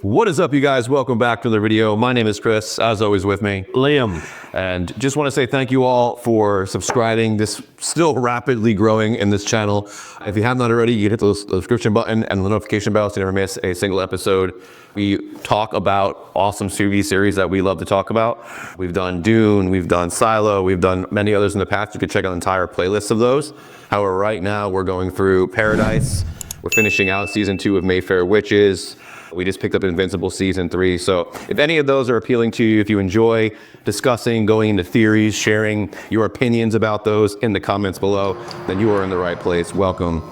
What is up, you guys? Welcome back to the video. My name is Chris, as always with me, Liam. And just want to say thank you all for subscribing. This still rapidly growing in this channel. If you have not already, you can hit the subscription button and the notification bell so you never miss a single episode. We talk about awesome TV series that we love to talk about. We've done Dune, we've done Silo, we've done many others in the past. You can check out an entire playlist of those. However, right now we're going through Paradise. We're finishing out season 2 of Mayfair Witches. We just picked up Invincible season 3. So if any of those are appealing to you, if you enjoy discussing, going into theories, sharing your opinions about those in the comments below, then you are in the right place. Welcome.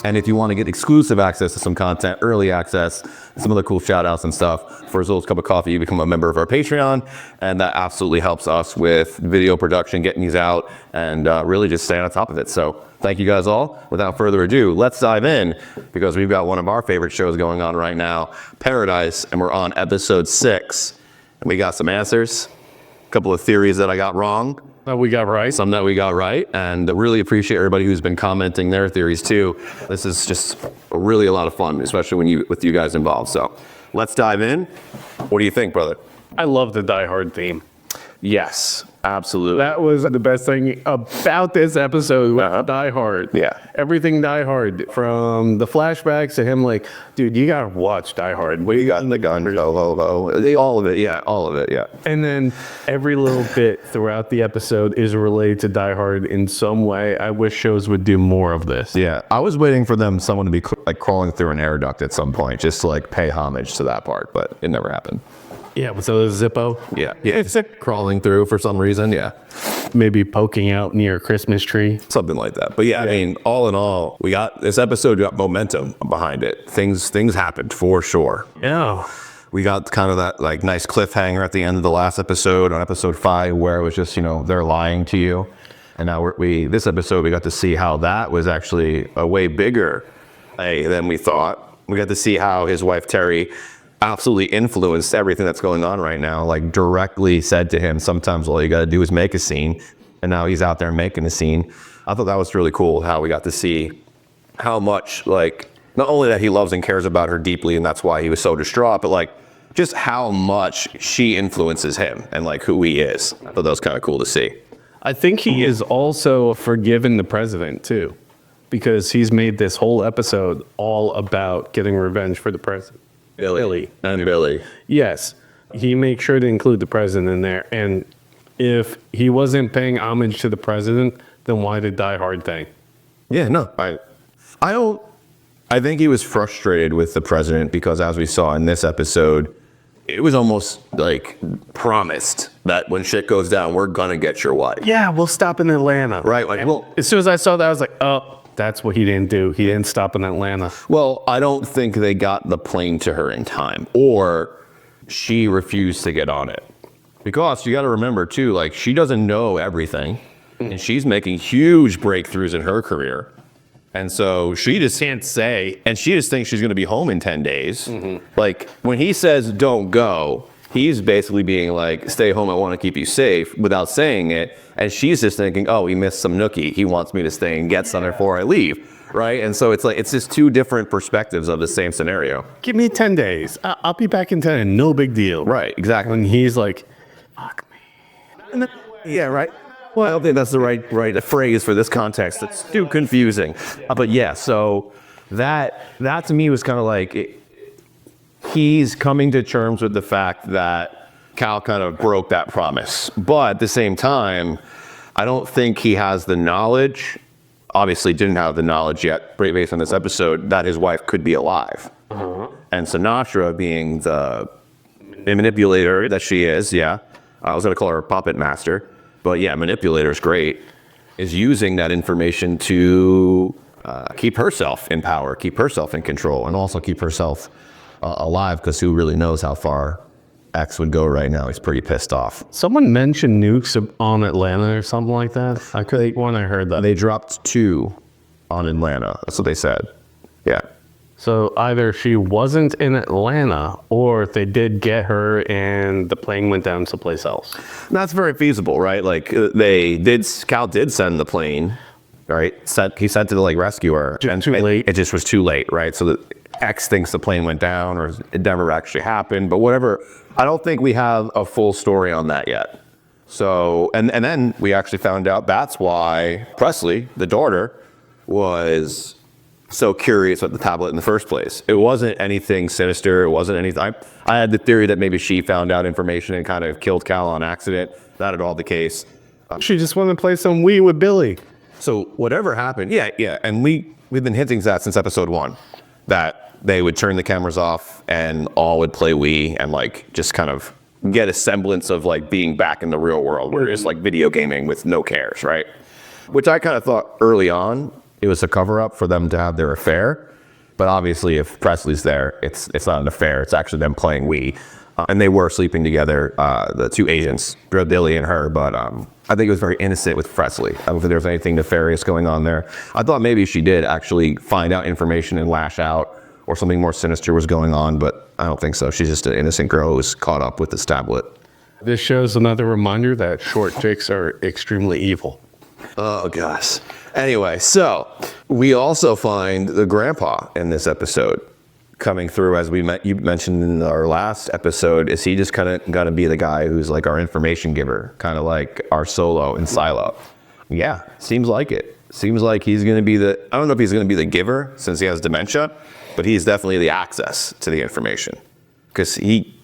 And if you want to get exclusive access to some content, early access, some other cool shout outs and stuff, for as little as a cup of coffee, you become a member of our Patreon. And that absolutely helps us with video production, getting these out, and really just staying on top of it. So thank you guys all. Without further ado, let's dive in, because we've got one of our favorite shows going on right now, Paradise, and we're on episode 6. And we got some answers, a couple of theories that I got wrong. That we got right. Some that we got right, and really appreciate everybody who's been commenting their theories too. This is just really a lot of fun, especially with you guys involved. So let's dive in. What do you think, brother? I love the Die Hard theme. Yes, absolutely. That was the best thing about this episode with Die Hard. Yeah. Everything Die Hard, from the flashbacks to him like, dude, you gotta watch Die Hard. We got in the gun, all of it, yeah, all of it, yeah. And then every little bit throughout the episode is related to Die Hard in some way. I wish shows would do more of this. Yeah, I was waiting for someone to be like crawling through an air duct at some point, just to like pay homage to that part, but it never happened. Yeah, so the Zippo. Yeah, it's crawling through for some reason, yeah. Maybe poking out near a Christmas tree. Something like that. But yeah, I mean, all in all, this episode got momentum behind it. Things happened for sure. Yeah. We got kind of that like nice cliffhanger at the end of the last episode, on episode 5, where it was just, they're lying to you. And now this episode, we got to see how that was actually a way bigger than we thought. We got to see how his wife, Terry, absolutely influenced everything that's going on right now, like directly said to him, sometimes all you got to do is make a scene. And now he's out there making a scene. I thought that was really cool, how we got to see how much, like, not only that he loves and cares about her deeply, and that's why he was so distraught, but like just how much she influences him and like who he is. I thought that was kind of cool to see. I think he is also forgiven the president too, because he's made this whole episode all about getting revenge for the president. Billy. And Billy. Yes. He makes sure to include the president in there. And if he wasn't paying homage to the president, then why the Die Hard thing? Yeah, no. I think he was frustrated with the president because, as we saw in this episode, it was almost like promised that when shit goes down, we're gonna get your wife. Yeah, we'll stop in Atlanta. Right, like, well, as soon as I saw that, I was like, oh, that's what he didn't do. He didn't stop in Atlanta. Well, I don't think they got the plane to her in time, or she refused to get on it. Because you got to remember too, like, she doesn't know everything, and she's making huge breakthroughs in her career. And so she just can't say, and she just thinks she's going to be home in 10 days. Like, when he says don't go, he's basically being like, stay home, I want to keep you safe, without saying it. And she's just thinking, oh, he missed some nookie. He wants me to stay and get something before I leave, right? And so it's like, it's just two different perspectives of the same scenario. Give me 10 days. I'll be back in 10. No big deal. Right, exactly. And he's like, fuck me. Yeah, right. Well, I don't think that's the right phrase for this context. It's too confusing. But yeah, so that to me was kind of like, he's coming to terms with the fact that Cal kind of broke that promise. But at the same time, I don't think he has the knowledge, obviously didn't have the knowledge yet, based on this episode, that his wife could be alive. And Sinatra, being the manipulator that she is, yeah, I was going to call her a puppet master, but yeah, manipulator is great, is using that information to keep herself in power, keep herself in control, and also keep herself alive, because who really knows how far X would go right now. He's pretty pissed off. Someone mentioned nukes on Atlanta or something like that. I heard that. They dropped 2 on Atlanta. That's what they said. Yeah. So either she wasn't in Atlanta, or they did get her and the plane went down someplace else. That's very feasible, right? Like Cal did send the plane, right? He sent to like rescue her. Just too late. It just was too late, right? So the X thinks the plane went down or it never actually happened, but whatever. I don't think we have a full story on that yet. So, and then we actually found out that's why Presley, the daughter, was so curious about the tablet in the first place. It wasn't anything sinister. It wasn't anything. I had the theory that maybe she found out information and kind of killed Cal on accident. Not at all the case. She just wanted to play some Wii with Billy. So whatever happened, yeah. And we've been hinting that since episode 1, that they would turn the cameras off and all would play Wii and like just kind of get a semblance of like being back in the real world where it's like video gaming with no cares, right? Which I kind of thought early on it was a cover up for them to have their affair. But obviously if Presley's there, it's not an affair. It's actually them playing Wii. And they were sleeping together, the 2 agents, Dilly and her, but I think it was very innocent with Presley. I don't think there was anything nefarious going on there. I thought maybe she did actually find out information and lash out, or something more sinister was going on, but I don't think so. She's just an innocent girl who's caught up with this tablet. This shows another reminder that short chicks are extremely evil. Oh, gosh. Anyway, so we also find the grandpa in this episode coming through, as you mentioned in our last episode. Is he just kind of going to be the guy who's like our information giver, kind of like our Solo and Silo? Yeah, seems like it. Seems like he's going to be I don't know if he's going to be the giver since he has dementia, but he's definitely the access to the information because he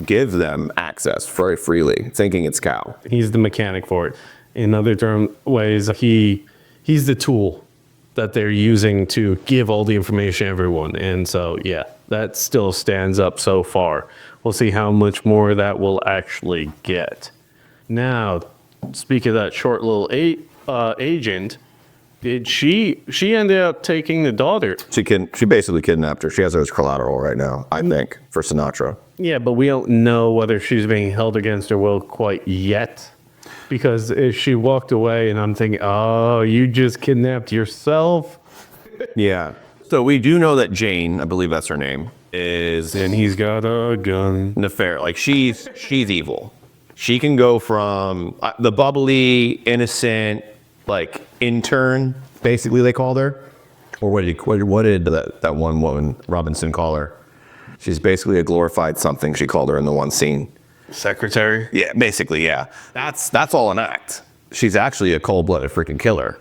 gives them access very freely, thinking it's Cal. He's the mechanic for it. In other ways, he's the tool that they're using to give all the information to everyone. And so, yeah, that still stands up so far. We'll see how much more that will actually get. Now, speak of that short little agent, did she ended up taking the daughter? She basically kidnapped her. She has her as collateral right now, I think, for Sinatra. Yeah, but we don't know whether she's being held against her will quite yet. Because if she walked away and I'm thinking, oh, you just kidnapped yourself. Yeah. So we do know that Jane, I believe that's her name, is... And he's got a gun. Nefarious. Like, she's evil. She can go from the bubbly, innocent, like, intern, basically they called her. Or what did that one woman, Robinson, call her? She's basically a glorified something, she called her in the one scene. Secretary? Yeah, basically, yeah. That's all an act. She's actually a cold-blooded freaking killer.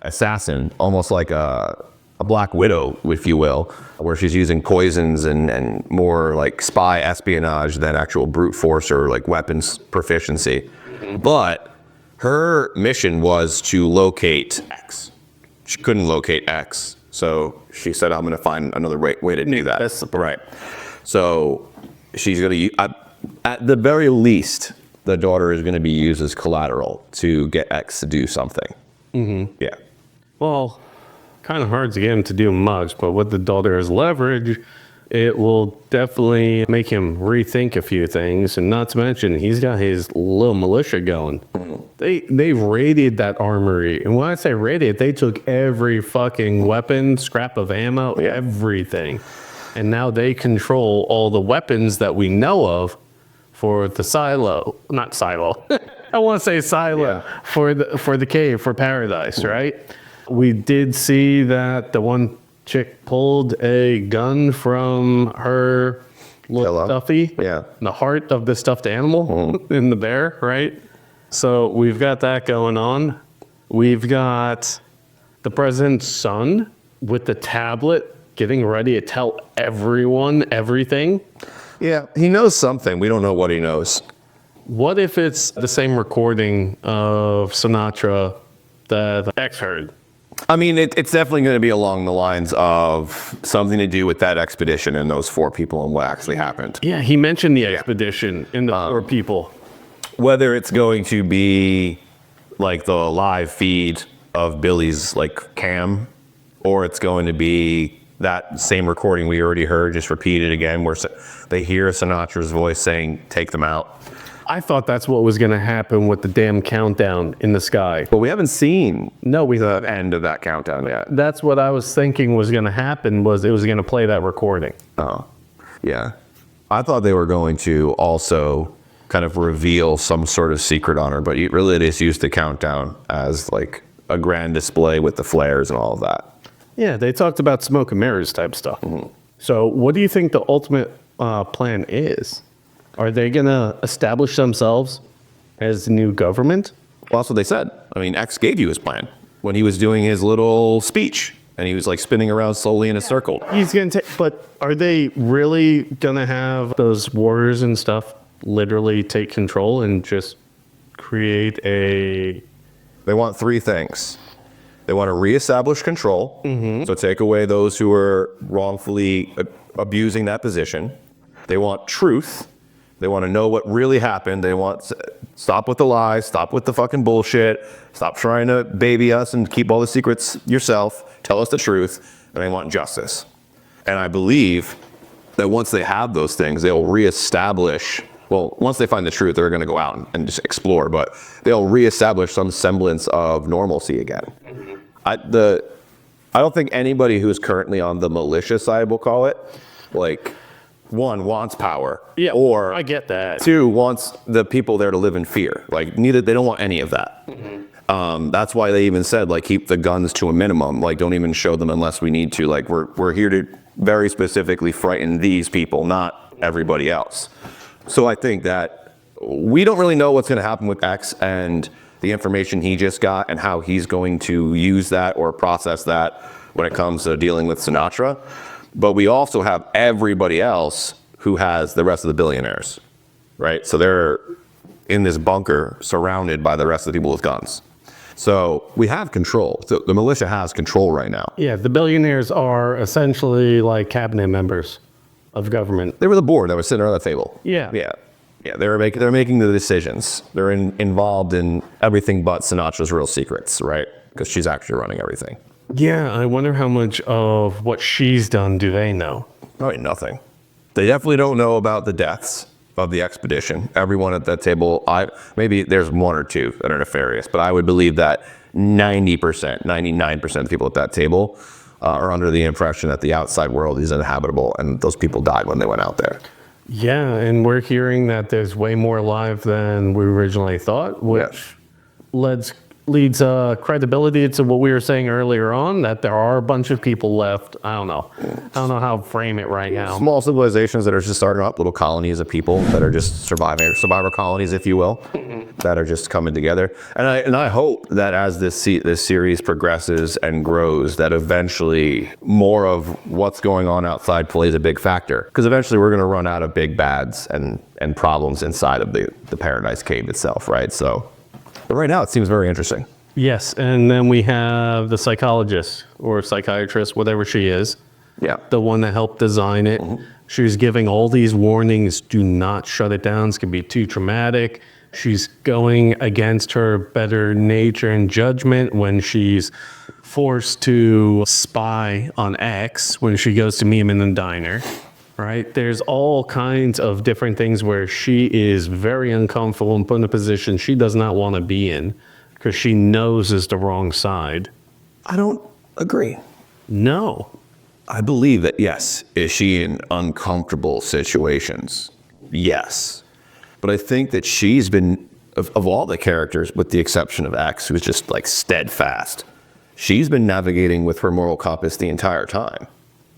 Assassin, almost like a Black Widow, if you will, where she's using poisons and more like spy espionage than actual brute force or like weapons proficiency. But her mission was to locate X. She couldn't locate X, so she said, I'm going to find another way to do that. That's right. So she's going to... At the very least, the daughter is going to be used as collateral to get X to do something. Mm-hmm. Yeah. Well, kind of hard to get him to do much, but with the daughter as leverage, it will definitely make him rethink a few things. And not to mention, he's got his little militia going. Mm-hmm. They raided that armory. And when I say raided, they took every fucking weapon, scrap of ammo, everything. And now they control all the weapons that we know of for the not silo. I want to say silo for the cave, for paradise, right? We did see that the one chick pulled a gun from her little stuffy, the heart of the stuffed animal in the bear, right? So we've got that going on. We've got the president's son with the tablet getting ready to tell everyone everything. Yeah, he knows something. We don't know what he knows. What if it's the same recording of Sinatra that X heard? I mean, it's definitely going to be along the lines of something to do with that expedition and those 4 people and what actually happened. Yeah, he mentioned the expedition and the 4 people. Whether it's going to be like the live feed of Billy's like cam, or it's going to be that same recording we already heard, just repeated again, where they hear Sinatra's voice saying, take them out. I thought that's what was going to happen with the damn countdown in the sky. But we haven't seen the end of that countdown yet. That's what I was thinking was going to happen, was it was going to play that recording. Oh, yeah. I thought they were going to also kind of reveal some sort of secret on her, but really they just used the countdown as like a grand display with the flares and all of that. Yeah, they talked about smoke and mirrors type stuff. So what do you think the ultimate plan is? Are they going to establish themselves as the new government? Well, that's what they said. I mean, X gave you his plan when he was doing his little speech, and he was like spinning around slowly in a circle. He's going to take, but are they really going to have those warriors and stuff literally take control and just create a... They want three things. They want to reestablish control, so take away those who are wrongfully abusing that position. They want truth. They want to know what really happened. They want stop with the lies, stop with the fucking bullshit, stop trying to baby us and keep all the secrets yourself. Tell us the truth. And they want justice. And I believe that once they have those things, they'll reestablish. Well, once they find the truth, they're going to go out and just explore, but they'll reestablish some semblance of normalcy again. I don't think anybody who's currently on the militia side, we'll call it, like, one, wants power. Yeah, or I get that. Two, wants the people there to live in fear. Like, neither, they don't want any of that. That's why they even said, like, keep the guns to a minimum. Like, don't even show them unless we need to. Like, we're here to very specifically frighten these people, not everybody else. So I think that we don't really know what's going to happen with X and the information he just got and how he's going to use that or process that when it comes to dealing with Sinatra. But we also have everybody else who has the rest of the billionaires, right? So they're in this bunker surrounded by the rest of the people with guns. So we have control. So the militia has control right now. Yeah, the billionaires are essentially like cabinet members of government. They were the board that was sitting around the table. Yeah. They're making the decisions. They're involved in everything but Sinatra's real secrets, right? Because she's actually running everything. Yeah, I wonder how much of what she's done do they know? Probably nothing. They definitely don't know about the deaths of the expedition. Everyone at that table, maybe there's one or two that are nefarious, but I would believe that 90%, 99% of the people at that table are under the impression that the outside world is uninhabitable, and those people died when they went out there. Yeah, and we're hearing that there's way more alive than we originally thought, which leads credibility to what we were saying earlier on, that there are a bunch of people left. I don't know how to frame it right now. Small civilizations that are just starting up, little colonies of people that are just survivor colonies, if you will, that are just coming together. And I hope that as this series progresses and grows, that eventually more of what's going on outside plays a big factor. Because eventually we're going to run out of big bads and problems inside of the Paradise Cave itself, right? So, but right now it seems very interesting. Yes, and then we have the psychologist or psychiatrist, whatever she is. Yeah. The one that helped design it. She's giving all these warnings, do not shut it down. It's going to be too traumatic. She's going against her better nature and judgment when she's forced to spy on X when she goes to meet him in the diner, right? There's all kinds of different things where she is very uncomfortable and put in a position she does not want to be in because she knows is the wrong side. I don't agree. No. I believe that, yes, is she in uncomfortable situations? Yes. But I think that she's been, of all the characters, with the exception of X, who's just like steadfast, she's been navigating with her moral compass the entire time.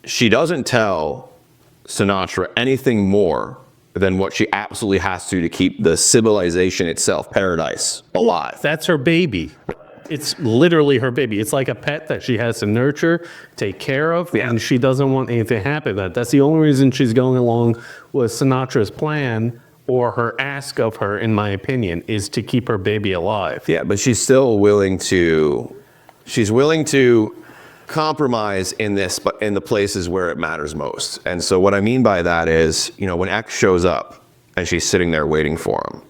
She doesn't tell Sinatra anything more than what she absolutely has to keep the civilization itself, Paradise, alive. That's her baby. It's literally her baby. It's like a pet that she has to nurture, take care of, and she doesn't want anything to happen to that. That's the only reason she's going along with Sinatra's plan or her ask of her, in my opinion, is to keep her baby alive. Yeah, but she's still willing to compromise in this, but in the places where it matters most. And so what I mean by that is, when X shows up and she's sitting there waiting for him,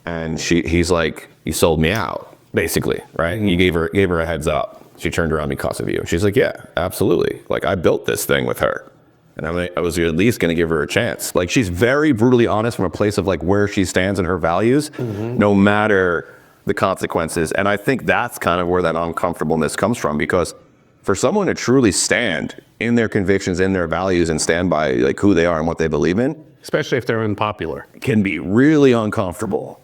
and he's like, "You sold me out," basically, right? You gave her a heads up. She turned around because of you. And she's like, "Yeah, absolutely. Like, I built this thing with her, and I was at least going to give her a chance." Like, she's very brutally honest from a place of like where she stands and her values, no matter the consequences. And I think that's kind of where that uncomfortableness comes from, because for someone to truly stand in their convictions, in their values, and stand by like who they are and what they believe in, Especially if they're unpopular. can be really uncomfortable.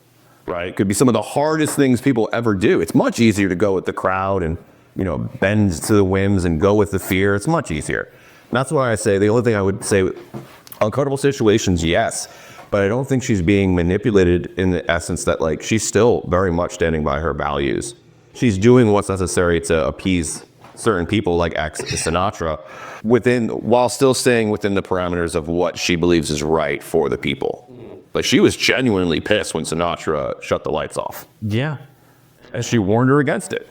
right? It could be some of the hardest things people ever do. It's much easier to go with the crowd and, bend to the whims and go with the fear. It's much easier. And that's why I say the only thing I would say, uncomfortable situations, yes, but I don't think she's being manipulated in the essence that like she's still very much standing by her values. She's doing what's necessary to appease certain people like Sinatra while still staying within the parameters of what she believes is right for the people. Like she was genuinely pissed when Sinatra shut the lights off. Yeah. And she warned her against it.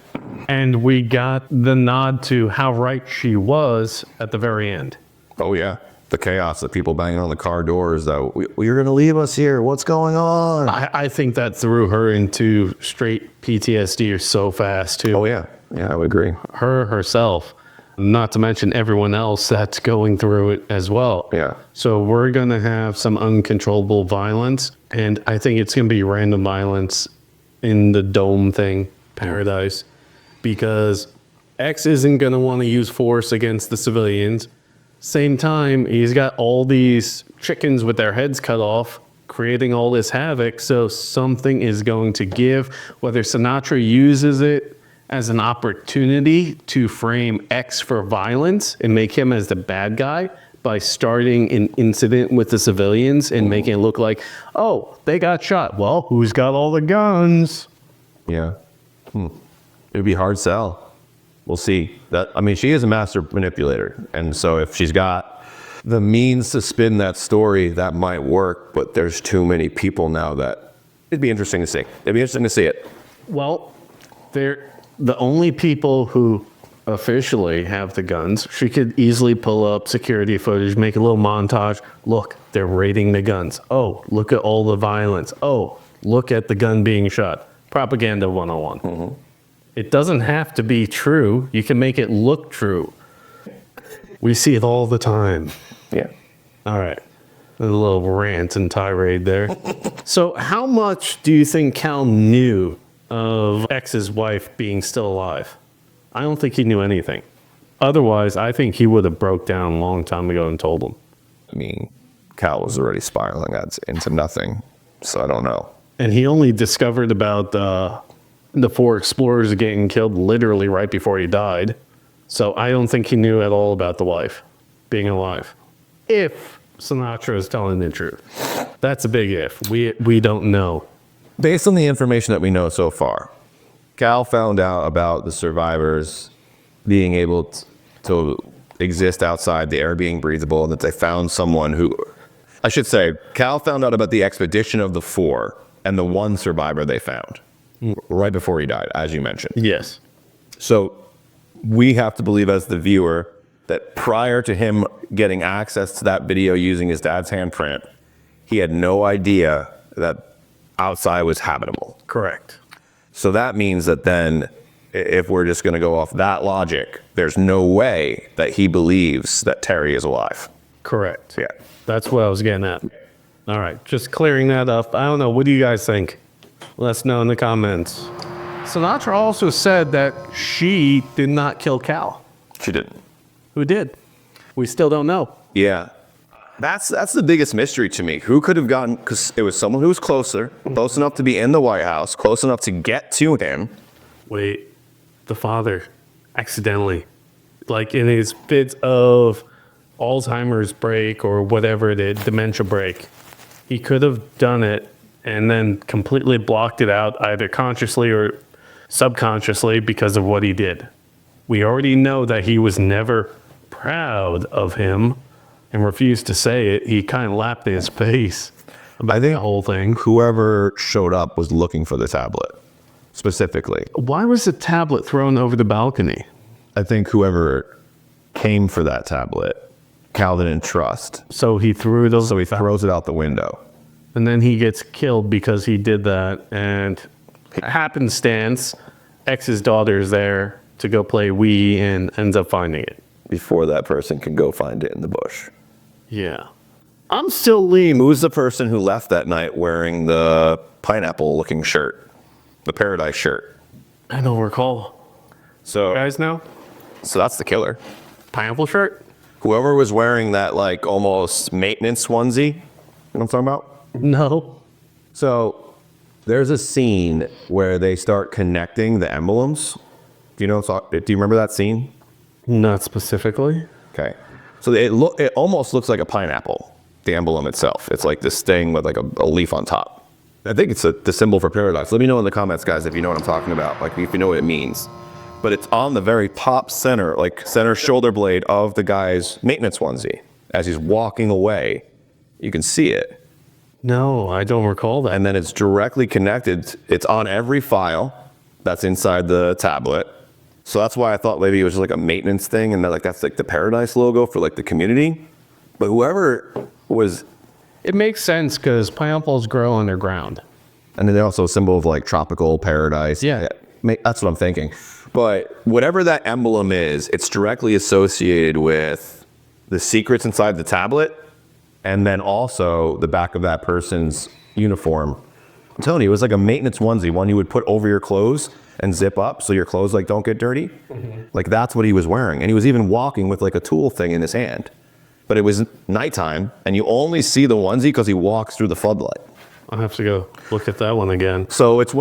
And we got the nod to how right she was at the very end. Oh yeah. The chaos, the people banging on the car doors, that you're going to leave us here. What's going on? I think that threw her into straight PTSD so fast too. Oh yeah. Yeah, I would agree. Her herself, not to mention everyone else that's going through it as well. Yeah. So we're going to have some uncontrollable violence, and I think it's going to be random violence in the dome thing, paradise, because X isn't going to want to use force against the civilians. Same time, he's got all these chickens with their heads cut off, creating all this havoc, so something is going to give. Whether Sinatra uses it as an opportunity to frame X for violence and make him as the bad guy by starting an incident with the civilians and making it look like, oh, they got shot. Well, who's got all the guns? Yeah. It'd be a hard sell. We'll see. She is a master manipulator. And so if she's got the means to spin that story, that might work. But there's too many people now that it'd be interesting to see. It'd be interesting to see it. Well, they're the only people who officially have the guns. She could easily pull up security footage, make a little montage. Look, they're raiding the guns. Oh, look at all the violence. Oh, look at the gun being shot. Propaganda 101. Mm-hmm. It doesn't have to be true. You can make it look true. We see it all the time. Yeah. All right. A little rant and tirade there. So how much do you think Cal knew of X's wife being still alive? I don't think he knew anything. Otherwise, I think he would have broke down a long time ago and told him. Cal was already spiraling into nothing, so I don't know. And he only discovered about the 4 explorers getting killed literally right before he died. So I don't think he knew at all about the wife being alive. If Sinatra is telling the truth. That's a big if. We don't know. Based on the information that we know so far, Cal found out about the survivors being able to exist outside, the air being breathable, and that they found someone who... I should say, Cal found out about the expedition of the 4 and the 1 survivor they found right before he died, as you mentioned. Yes. So we have to believe as the viewer that prior to him getting access to that video using his dad's handprint, he had no idea that outside was habitable. Correct. So that means that then, if we're just going to go off that logic, there's no way that he believes that Terry is alive. Correct. Yeah. That's what I was getting at. All right, just clearing that up. I don't know. What do you guys think? Let us know in the comments. Sinatra also said that she did not kill Cal. She didn't. Who did? We still don't know. Yeah. That's the biggest mystery to me. Who could have gotten, because it was someone who was close enough to be in the White House, close enough to get to him. Wait, the father accidentally, like in his fits of Alzheimer's break or whatever it is, dementia break, he could have done it and then completely blocked it out either consciously or subconsciously because of what he did. We already know that he was never proud of him and refused to say it. He kind of laughed in his face about the whole thing. Whoever showed up was looking for the tablet, specifically. Why was the tablet thrown over the balcony? I think whoever came for that tablet, Cal didn't trust. So he threw those. So he throws it out the window. And then he gets killed because he did that. And happenstance, X's daughter is there to go play Wii and ends up finding it. Before that person can go find it in the bush. Yeah. I'm still leaning. Who's the person who left that night wearing the pineapple-looking shirt? The paradise shirt. I don't recall. So, You guys know? So that's the killer. Pineapple shirt? Whoever was wearing that, like, almost maintenance onesie. You know what I'm talking about? No. So There's a scene where they start connecting the emblems. Do you remember that scene? Not specifically. Okay. So it almost looks like a pineapple, the emblem itself. It's like this thing with like a leaf on top. I think it's the symbol for paradise. Let me know in the comments, guys, if you know what I'm talking about, like if you know what it means. But it's on the very top center, like center shoulder blade of the guy's maintenance onesie. As he's walking away, you can see it. No, I don't recall that. And then it's directly connected. It's on every file that's inside the tablet. So that's why I thought maybe it was just like a maintenance thing, and that's like the Paradise logo for like the community. But whoever was, It makes sense because pineapples grow underground. and then they're also a symbol of like tropical paradise. Yeah. That's what I'm thinking. But whatever that emblem is, it's directly associated with the secrets inside the tablet, and then also the back of that person's uniform. I'm telling you, it was like a maintenance onesie, one you would put over your clothes and zip up so your clothes like don't get dirty. Like that's what he was wearing. And he was even walking with like a tool thing in his hand. But it was nighttime and you only see the onesie because he walks through the floodlight. I'll have to go look at that one again. So it's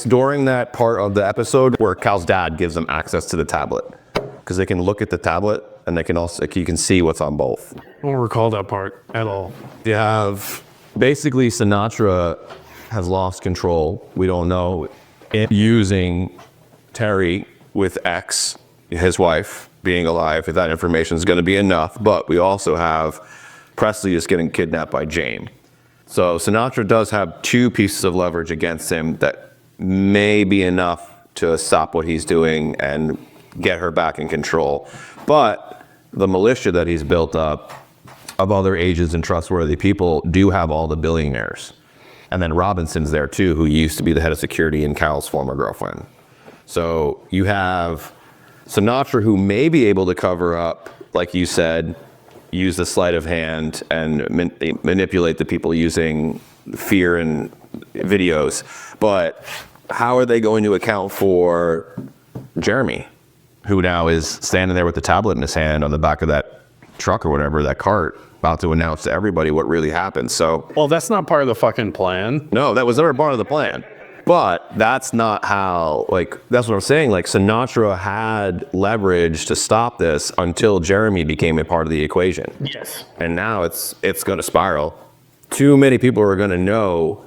during that part of the episode where Cal's dad gives them access to the tablet. Because they can look at the tablet and they can also, you can see what's on both. I don't recall that part at all. You have basically Sinatra has lost control. We don't know if using Terry with X, his wife, being alive, if that information is going to be enough. But we also have Presley is getting kidnapped by Jane. So Sinatra does have two pieces of leverage against him that may be enough to stop what he's doing and get her back in control. But the militia that he's built up of other agents and trustworthy people do have all the billionaires. And then Robinson's there too, who used to be the head of security and Cal's former girlfriend. So you have Sinatra, who may be able to cover up, like you said, use the sleight of hand and manipulate the people using fear and videos. But how are they going to account for Jeremy, who now is standing there with the tablet in his hand on the back of that truck or whatever, that cart, about to announce to everybody what really happened? So, Well, that's not part of the fucking plan. no, that was never part of the plan. But that's not how, like, that's what I'm saying. Like, Sinatra had leverage to stop this until Jeremy became a part of the equation. Yes. And now it's going to spiral. Too many people are going to know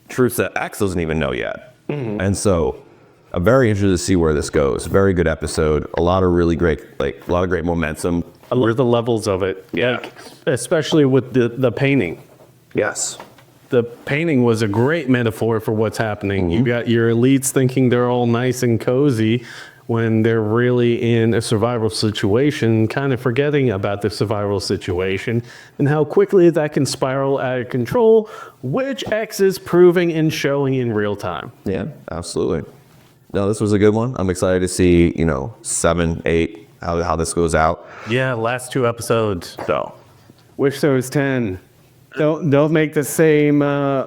truths that X doesn't even know yet. And so I'm very interested to see where this goes. Very good episode. A lot of really great, a lot of great momentum. I love the levels of it. Yeah. Especially with the painting. Yes. The painting was a great metaphor for what's happening. You got your elites thinking they're all nice and cozy when they're really in a survival situation, kind of forgetting about the survival situation and how quickly that can spiral out of control, which X is proving and showing in real time. Yeah, absolutely. No, this was a good one. I'm excited to see, 7, 8, how this goes out. Yeah, last 2 episodes. So, Wish there was 10. Don't make the same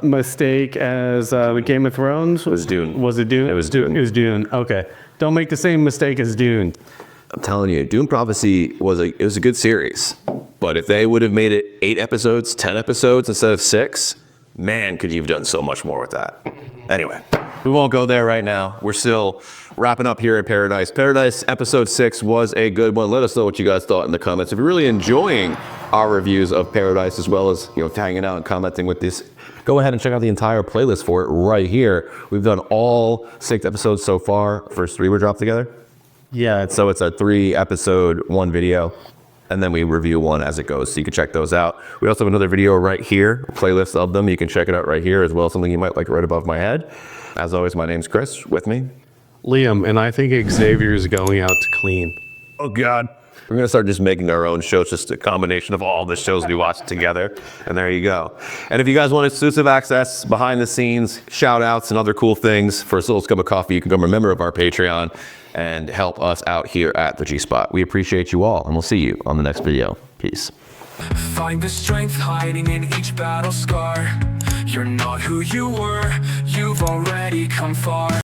mistake as Game of Thrones. it was Dune. Was it Dune? It was Dune. It was Dune. Okay. Don't make the same mistake as Dune. I'm telling you, Dune Prophecy was a good series. But if they would have made it 8 episodes, 10 episodes instead of 6, man, could you have done so much more with that. Anyway, we won't go there right now. We're still wrapping up here at Paradise. Paradise episode 6 was a good one. Let us know what you guys thought in the comments. If you're really enjoying our reviews of Paradise, as well as hanging out and commenting with this, go ahead and check out the entire playlist for it right here. We've done all 6 episodes so far. First 3 were dropped together. Yeah. So it's a 3 episode, 1 video, and then we review one as it goes. So you can check those out. We also have another video right here, playlist of them. You can check it out right here as well. Something you might like right above my head. As always, my name's Chris. With me, Liam, and I think Xavier's going out to clean. oh God, we're gonna start just making our own shows, just a combination of all the shows we watch together. And there you go. And if you guys want exclusive access, behind the scenes, shout outs, and other cool things for a little cup of coffee, you can become a member of our Patreon and help us out here at the G-Spot. We appreciate you all, and we'll see you on the next video. Peace. Find the strength hiding in each battle scar. You're not who you were, you've already come far.